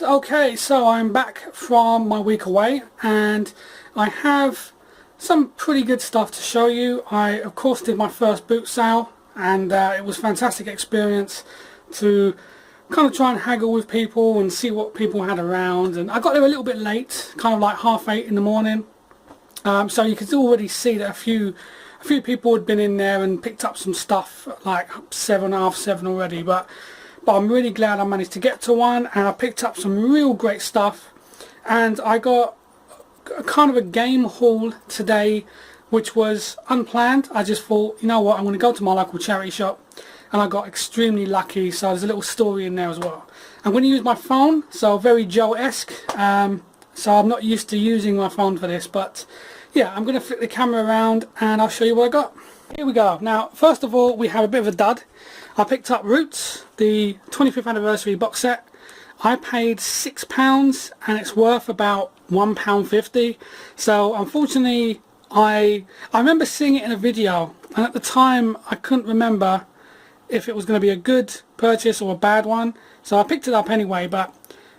guys, okay, so I'm back from my week away and I have some pretty good stuff to show you. I of course did my first boot sale and it was a fantastic experience to kind of try and haggle with people and see what people had around, and I got there a little bit late, kind of like 8:30 in the morning, so you could already see that a few people had been in there and picked up some stuff at like 7, half 7 already, but I'm really glad I managed to get to one, and I picked up some real great stuff. And I got kind of a game haul today which was unplanned. I just thought, you know what, I'm going to go to my local charity shop, and I got extremely lucky, so there's a little story in there as well. I'm going to use my phone, so very Joe-esque, so I'm not used to using my phone for this, but yeah, I'm going to flip the camera around and I'll show you what I got. Here we go. Now first of all, we have a bit of a dud. I picked up Roots, the 25th anniversary box set. I paid £6 and it's worth about £1.50. So unfortunately, I remember seeing it in a video, and at the time I couldn't remember if it was going to be a good purchase or a bad one. So I picked it up anyway, but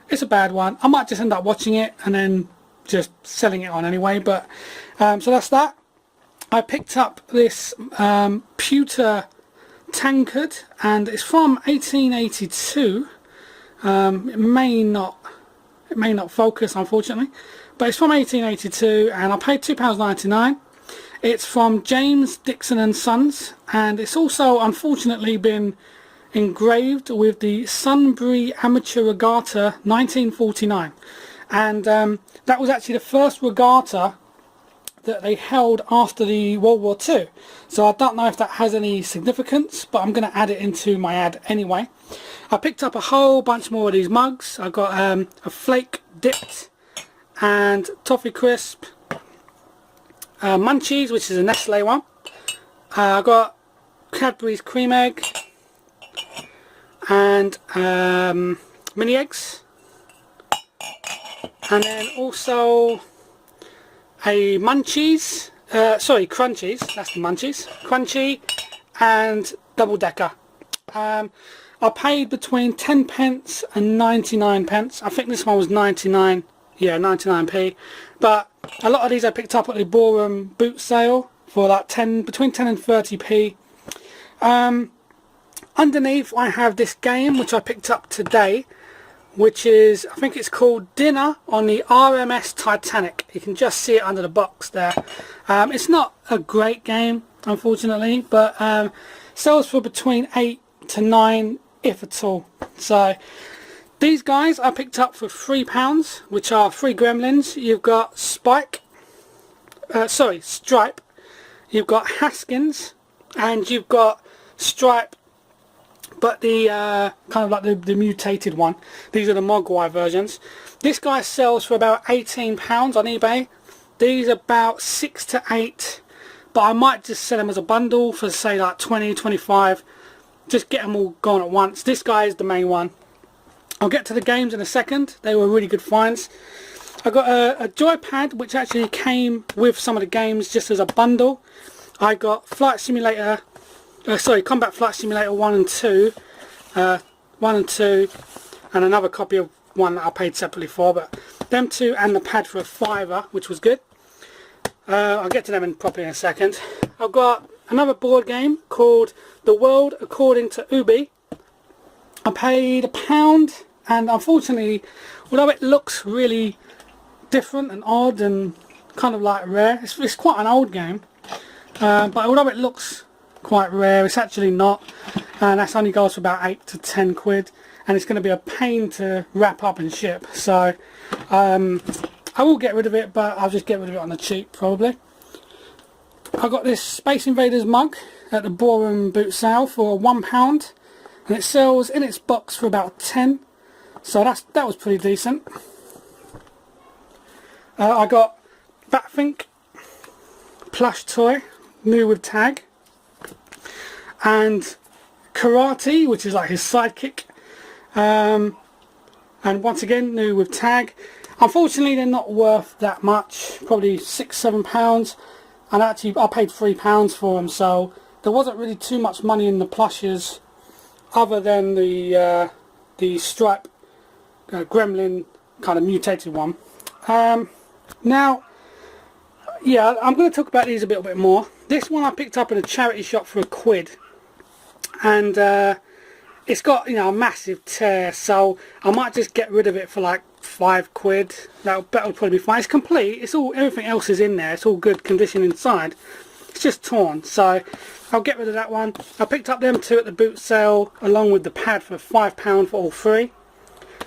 it's a bad one. I might just end up watching it and then just selling it on anyway. But so that's that. I picked up this pewter tankard, and it's from 1882. It may not focus, unfortunately, but it's from 1882 and I paid £2.99. It's from James Dixon and Sons, and it's also unfortunately been engraved with the Sunbury Amateur Regatta 1949, and that was actually the first regatta that they held after the World War II. So I don't know if that has any significance, but I'm going to add it into my ad anyway. I picked up a whole bunch more of these mugs. I got a flake dipped and toffee crisp, munchies, which is a Nestle one. I got Cadbury's cream egg and mini eggs, and then also a munchies, sorry, crunchies, that's the munchies, crunchy and double decker. I paid between 10 pence and 99 pence. I think this one was 99, yeah, 99p. But a lot of these I picked up at the Boreham boot sale for like between 10 and 30p. Underneath I have this game which I picked up today, which is, I think it's called Dinner on the RMS Titanic. You can just see it under the box there. It's not a great game, unfortunately, but sells for between 8 to 9, if at all. So these guys I picked up for £3, which are 3 gremlins. You've got Stripe, you've got Haskins, and you've got Stripe, but the kind of like the mutated one. These are the Mogwai versions. This guy sells for about £18 on eBay. These are about 6 to 8, but I might just sell them as a bundle for say like 20, 25. Just get them all gone at once. This guy is the main one. I'll get to the games in a second. They were really good finds. I got a joypad which actually came with some of the games just as a bundle. I got Combat Flight Simulator 1 and 2, and another copy of one that I paid separately for, but them two and the pad for a £5, which was good. I'll get to them properly in a second. I've got another board game called The World According to Ubi. I paid £1, and unfortunately, although it looks really different and odd and kind of like rare, it's quite an old game, but although it looks quite rare, it's actually not, and that only goes for about 8 to 10 quid, and it's going to be a pain to wrap up and ship. So I will get rid of it, but I'll just get rid of it on the cheap probably. I got this Space Invaders mug at the Boreham boot sale for £1, and it sells in its box for about 10, so that was pretty decent. I got Batfink plush toy, new with tag, and Karate, which is like his sidekick, and once again new with tag. Unfortunately they're not worth that much, probably £6-7, and actually I paid £3 for them, so there wasn't really too much money in the plushes other than the stripe gremlin kind of mutated one. Now, yeah, I'm going to talk about these a little bit more. This one I picked up in a charity shop for £1, and it's got, you know, a massive tear, so I might just get rid of it for like £5. That'll probably be fine. It's complete. It's all, everything else is in there. It's all good condition inside. It's just torn, so I'll get rid of that one. I picked up them two at the boot sale along with the pad for £5 for all three,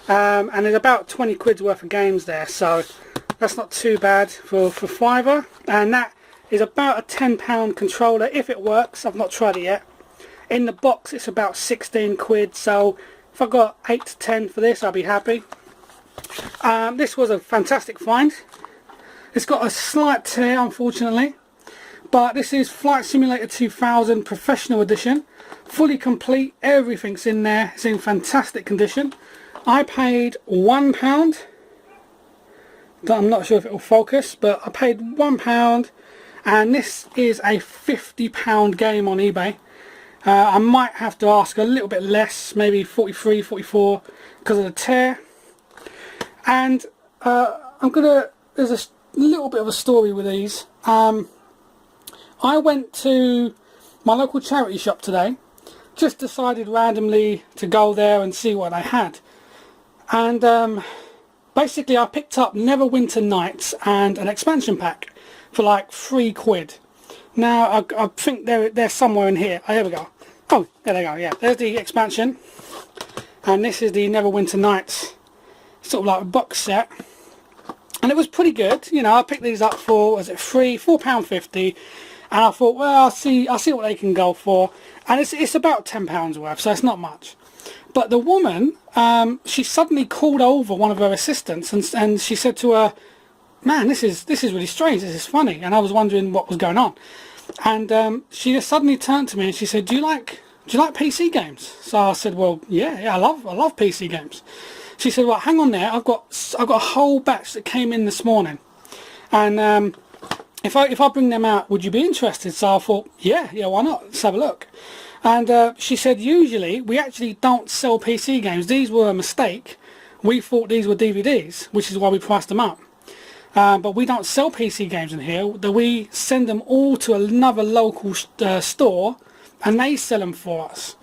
and there's about 20 quid's worth of games there, so that's not too bad for £5, and that is about a £10 controller if it works. I've not tried it yet. In the box it's about 16 quid, so if I got 8 to 10 for this I'll be happy. This was a fantastic find. It's got a slight tear unfortunately, but this is Flight Simulator 2000 Professional Edition, fully complete, everything's in there, it's in fantastic condition. I paid £1. I'm not sure if it will focus, but I paid £1, and this is a £50 game on eBay. I might have to ask a little bit less, maybe 43, 44, because of the tear. And there's a little bit of a story with these. I went to my local charity shop today, just decided randomly to go there and see what I had. And basically I picked up Neverwinter Nights and an expansion pack for like £3. Now I think they're somewhere in here. Oh, here we go. Oh, there they go. Yeah, there's the expansion, and this is the Neverwinter Nights sort of like a box set, and it was pretty good. You know, I picked these up for, was it £4.50, and I thought, well, I'll see what they can go for, and it's about £10 worth, so it's not much. But the woman, she suddenly called over one of her assistants, and she said to her, "Man, this is really strange. This is funny." And I was wondering what was going on. And she just suddenly turned to me and she said, "Do you like PC games?" So I said, "Well, yeah, I love PC games." She said, "Well, hang on there. I've got a whole batch that came in this morning, and if I bring them out, would you be interested?" So I thought, yeah, why not? Let's have a look. And she said, usually we actually don't sell PC games. These were a mistake. We thought these were DVDs, which is why we priced them up. But we don't sell PC games in here. We send them all to another local store, and they sell them for us.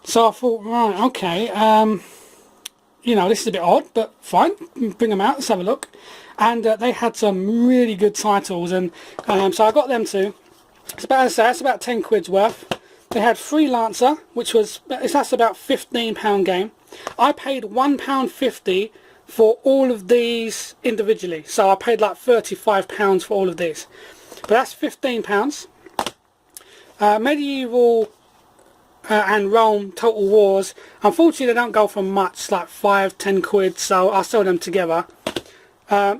So I thought, right, okay, you know, this is a bit odd, but fine, bring them out, let's have a look. And they had some really good titles, and so I got them too. It's about, as I say, it's about 10 quid's worth. They had Freelancer, that's about £15 game. I paid £1.50 for all of these individually, so I paid like £35 for all of these, but that's £15. Medieval and Rome Total Wars, unfortunately they don't go for much, like 5-10 quid, so I'll sell them together.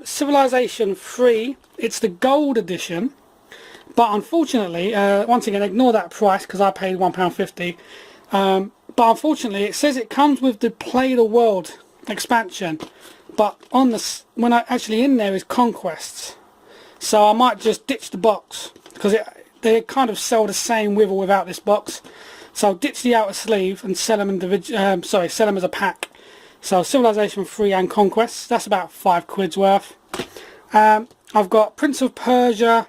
Civilization 3, it's the gold edition, but unfortunately, once again, ignore that price because I paid £1.50, but unfortunately it says it comes with the Play the World expansion, but on the when I actually in there is Conquests, so I might just ditch the box because they kind of sell the same with or without this box. So ditch the outer sleeve and sell them sell them as a pack. So Civilization 3 and Conquests, that's about 5 quid's worth. I've got Prince of Persia,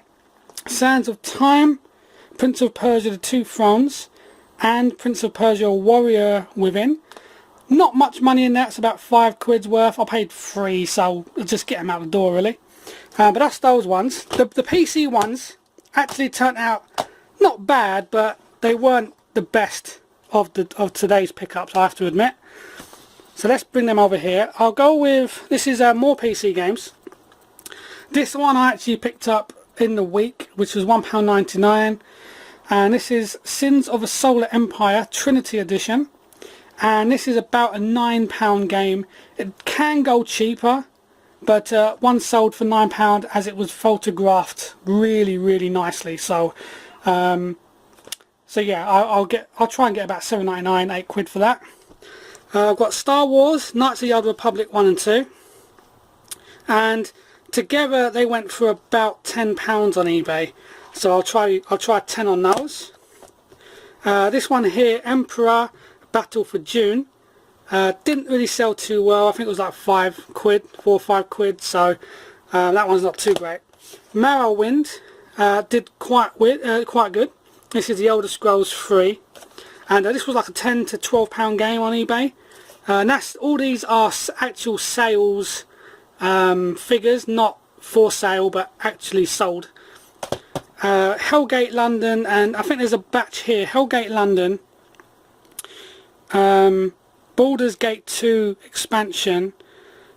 Sands of Time, Prince of Persia The Two Thrones, and Prince of Persia Warrior Within. Not much money in that, it's about 5 quid's worth. I paid 3, so I'll just get them out the door really. But that's those ones. The PC ones actually turned out not bad, but they weren't the best of today's pickups, I have to admit. So let's bring them over here. I'll go with, this is more PC games. This one I actually picked up in the week, which was £1.99, and this is Sins of a Solar Empire Trinity Edition, and this is about a £9 game. It can go cheaper, but one sold for £9 as it was photographed really nicely. So so yeah, I'll try and get about £7.99, 8 quid for that. I've got Star Wars Knights of the Old Republic 1 and 2, and together they went for about £10 on eBay, so I'll try 10 on those. This one here, Emperor Battle for Dune, Didn't really sell too well. I think it was like 5 quid, 4 or 5 quid, so that one's not too great. Morrowind did quite good. This is the Elder Scrolls 3, and this was like a 10 to 12 pound game on eBay. And all these are actual sales figures, not for sale but actually sold. Hellgate London, and I think there's a batch here, Hellgate London, Baldur's Gate 2 expansion,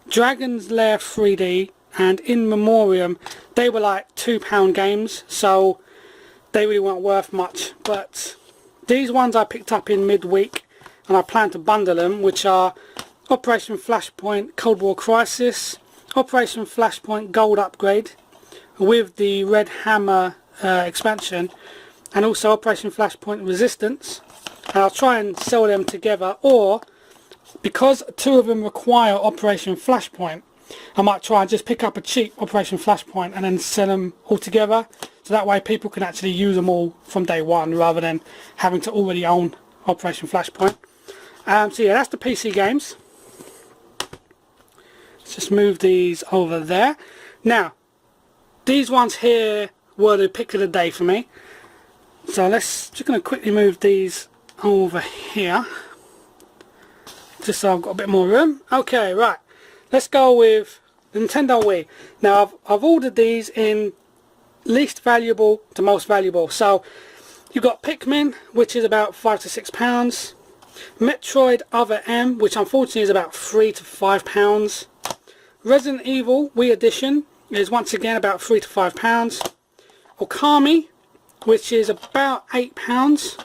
Dragon's Lair 3D, and In Memoriam. They were like £2 games, so they really weren't worth much, but these ones I picked up in midweek and I plan to bundle them, which are Operation Flashpoint Cold War Crisis, Operation Flashpoint Gold Upgrade with the Red Hammer expansion, and also Operation Flashpoint Resistance. And I'll try and sell them together, or because 2 of them require Operation Flashpoint, I might try and just pick up a cheap Operation Flashpoint and then sell them all together, so that way people can actually use them all from day one rather than having to already own Operation Flashpoint. So yeah, that's the PC games. Let's just move these over there. Now, these ones here were the pick of the day for me. So just going to quickly move these over here, just so I've got a bit more room. Okay, right. Let's go with the Nintendo Wii. Now, I've ordered these in least valuable to most valuable. So, you've got Pikmin, which is about £5 to £6. Metroid Other M, which unfortunately is about £3 to £5. Resident Evil Wii Edition is once again about £3 to £5. Okami, which is about £8.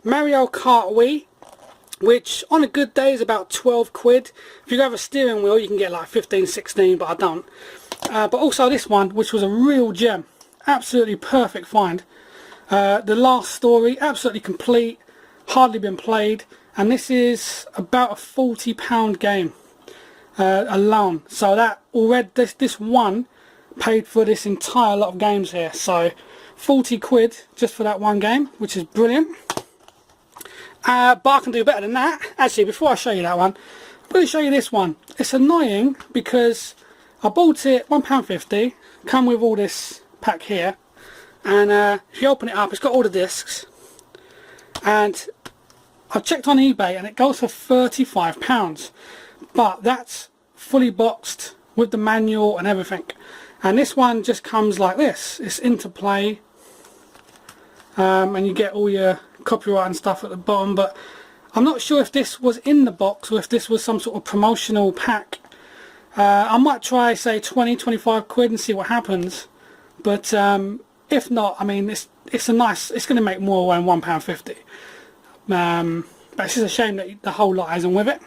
Mario Kart Wii, which on a good day is about 12 quid. If you have a steering wheel you can get like 15, 16, but I don't. But also this one, which was a real gem, absolutely perfect find. The Last Story, absolutely complete, hardly been played, and this is about a £40 game alone. So that already, this one paid for this entire lot of games here. So 40 quid just for that one game, which is brilliant. But I can do better than that. Actually, before I show you that one, I'm going to show you this one. It's annoying because I bought it £1.50, come with all this pack here, and if you open it up, it's got all the discs, and I've checked on eBay and it goes for £35, but that's fully boxed with the manual and everything, and this one just comes like this. It's Interplay, and you get all your copyright and stuff at the bottom, but I'm not sure if this was in the box or if this was some sort of promotional pack. I might try say 20-25 quid and see what happens, but if not, I mean, it's going to make more than £1.50. But it's just a shame that the whole lot isn't with it.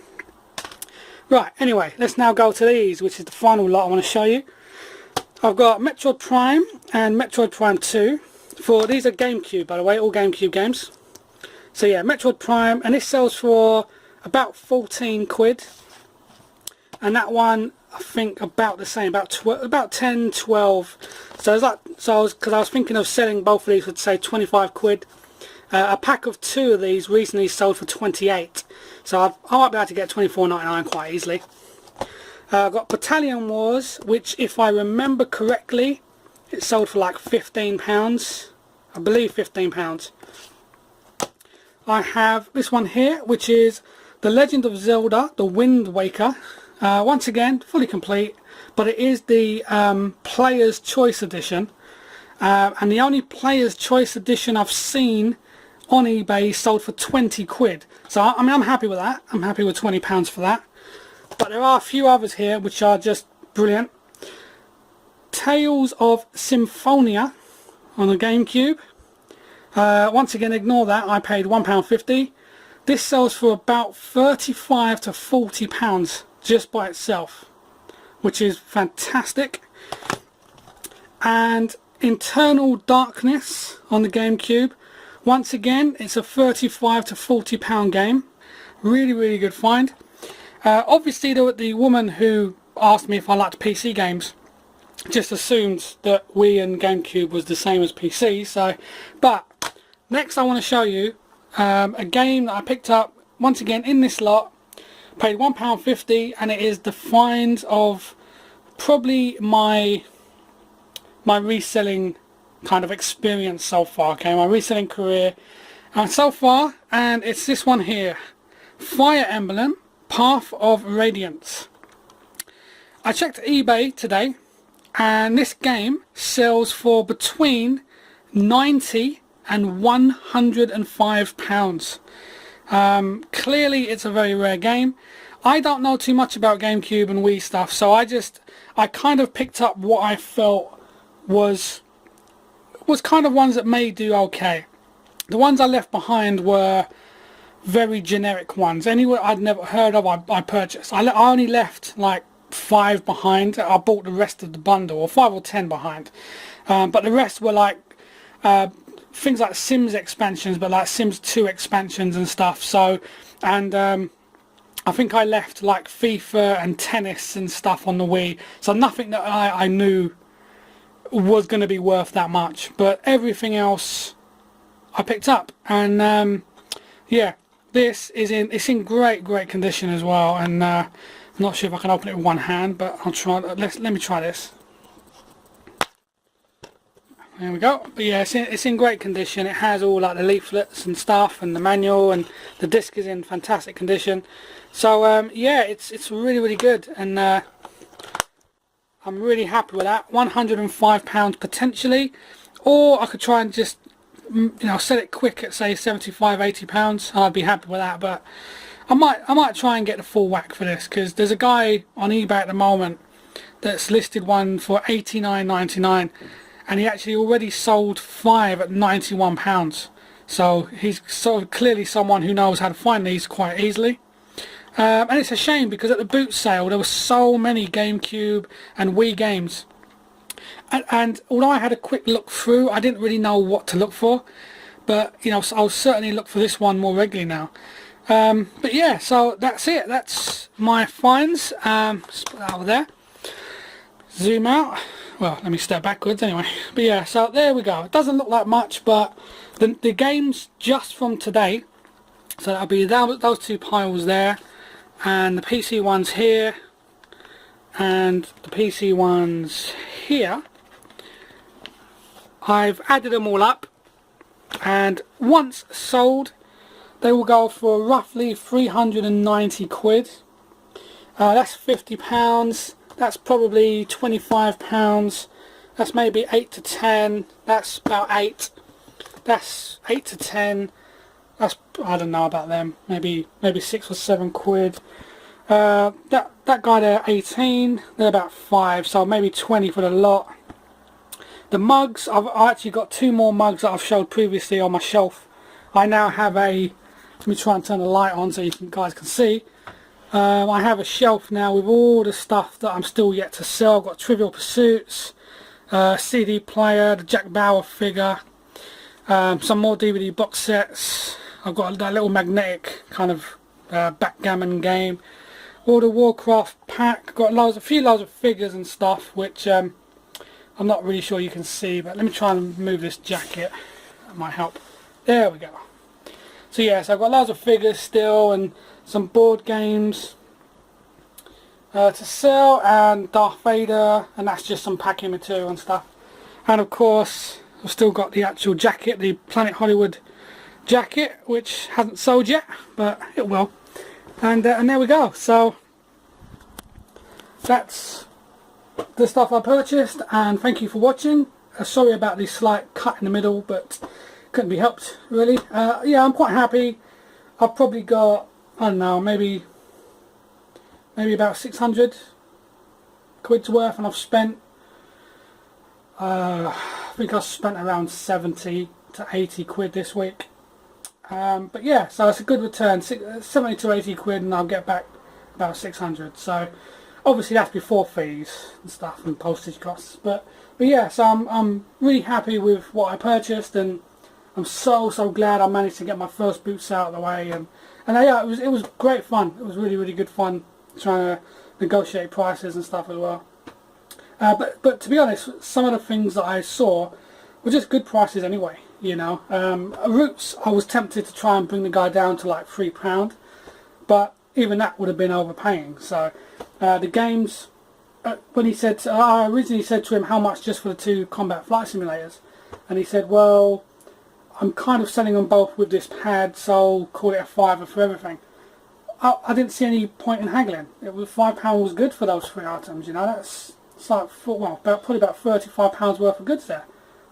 Right, anyway, let's now go to these, which is the final lot I want to show you. I've got Metroid Prime and Metroid Prime 2. These are GameCube, by the way, all GameCube games. So yeah, Metroid Prime, and this sells for about 14 quid. And that one, I think, about the same, about 10, 12. So it's like, because I was thinking of selling both of these for say 25 quid. A pack of 2 of these recently sold for 28. So I might be able to get £24.99 quite easily. I've got Battalion Wars, which, if I remember correctly, it sold for like £15. I believe £15. I have this one here, which is The Legend of Zelda, The Wind Waker. Once again, fully complete, but it is the Player's Choice Edition. And the only Player's Choice Edition I've seen on eBay sold for 20 quid. So, I mean, I'm happy with that. I'm happy with £20 for that. But there are a few others here which are just brilliant. Tales of Symphonia on the GameCube. Once again, ignore that, I paid £1.50. This sells for about £35 to £40 just by itself, which is fantastic. And Internal Darkness on the GameCube. Once again, it's a £35 to £40 game. Really, really good find. Obviously, the woman who asked me if I liked PC games just assumed that Wii and GameCube was the same as PC. So, but next I want to show you a game that I picked up once again in this lot. Paid £1.50, and it is the find of probably my reselling kind of experience so far. Okay, my reselling career so far, and it's this one here, Fire Emblem Path of Radiance. I checked eBay today, and this game sells for between £90 and £105. Clearly it's a very rare game. I don't know too much about GameCube and Wii stuff, so I kind of picked up what I felt was kind of ones that may do okay. The ones I left behind were very generic ones. Anyway, I'd never heard of, I purchased. I only left like 5 behind. I bought the rest of the bundle, or 5 or 10 behind. But the rest were like things like Sims expansions, but like Sims 2 expansions and stuff. So, and I think I left like FIFA and tennis and stuff on the Wii. So nothing that I knew was going to be worth that much. But everything else I picked up, and yeah, this is in great condition as well. And I'm not sure if I can open it with one hand, but I'll try. Let me try this. There we go. But yeah, it's in great condition. It has all like the leaflets and stuff, and the manual, and the disc is in fantastic condition. So yeah, it's really good, and I'm really happy with that. £105 potentially, or I could try and just sell it quick at say £75–80. I'd be happy with that. But I might try and get the full whack for this, because there's a guy on eBay at the moment that's listed one for £89.99, and he actually already sold 5 at £91. So he's clearly someone who knows how to find these quite easily. And it's a shame, because at the boot sale there were so many GameCube and Wii games, and although I had a quick look through, I didn't really know what to look for. But I'll certainly look for this one more regularly now. But yeah, so that's it. That's my finds. Just put that over there. Zoom out. Well, let me step backwards anyway. But yeah, so there we go. It doesn't look like much, but the games just from today, so that'll be those 2 piles there, and the PC ones here, and the PC ones here. I've added them all up, and once sold they will go for roughly 390 quid. That's £50. That's probably £25. That's maybe 8 to 10. That's about 8. That's 8 to 10. That's, I don't know about them. Maybe 6 or 7 quid. That guy there, 18. They're about 5. So maybe 20 for the lot. The mugs, I actually got 2 more mugs that I've showed previously on my shelf. I now have a. Let me try and turn the light on so you guys can see. I have a shelf now with all the stuff that I'm still yet to sell. I've got Trivial Pursuits, CD player, the Jack Bauer figure, some more DVD box sets. I've got that little magnetic kind of backgammon game. World of Warcraft pack. Got a few loads of figures and stuff, which I'm not really sure you can see, but let me try and move this jacket. That might help. There we go. So yeah, so I've got loads of figures still, and some board games to sell, and Darth Vader, and that's just some packing material and stuff. And of course I've still got the actual jacket, the Planet Hollywood jacket, which hasn't sold yet, but it will. And there we go. So that's the stuff I purchased, and thank you for watching. Sorry about the slight cut in the middle, but couldn't be helped really. Yeah, I'm quite happy. I've probably got, I don't know, maybe about 600 quid's worth, and I've spent I think I've spent around 70 to 80 quid this week. But yeah, so it's a good return. 70 to 80 quid, and I'll get back about 600. So obviously that's before fees and stuff and postage costs. But yeah, so I'm really happy with what I purchased, and I'm so glad I managed to get my first boots out of the way, and yeah, it was great fun. It was really good fun trying to negotiate prices and stuff as well. But to be honest, some of the things that I saw were just good prices anyway. Roots, I was tempted to try and bring the guy down to like £3, but even that would have been overpaying. So the games, when he said, I originally said to him how much just for the 2 combat flight simulators, and he said, well, I'm kind of selling them both with this pad, so call it a £5 for everything. I didn't see any point in haggling. It was £5 was good for those 3 items, you know. It's like, well, probably about £35 worth of goods there.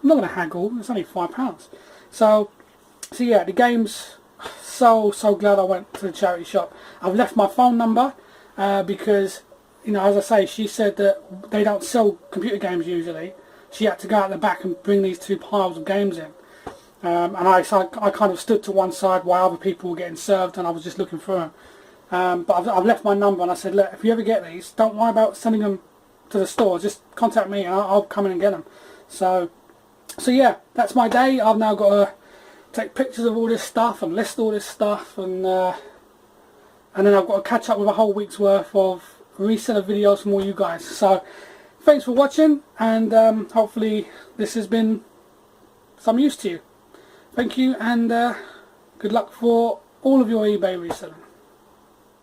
I'm not going to haggle. It's only £5. So yeah, the game's so glad I went to the charity shop. I've left my phone number because, you know, as I say, she said that they don't sell computer games usually. She had to go out the back and bring these 2 piles of games in. And I kind of stood to one side while other people were getting served, and I was just looking through them. But I've left my number, and I said, look, if you ever get these, don't worry about sending them to the store. Just contact me, and I'll come in and get them. So yeah, that's my day. I've now got to take pictures of all this stuff and list all this stuff, and then I've got to catch up with a whole week's worth of reseller videos from all you guys. So thanks for watching, and hopefully this has been some use to you. Thank you, and good luck for all of your eBay reselling.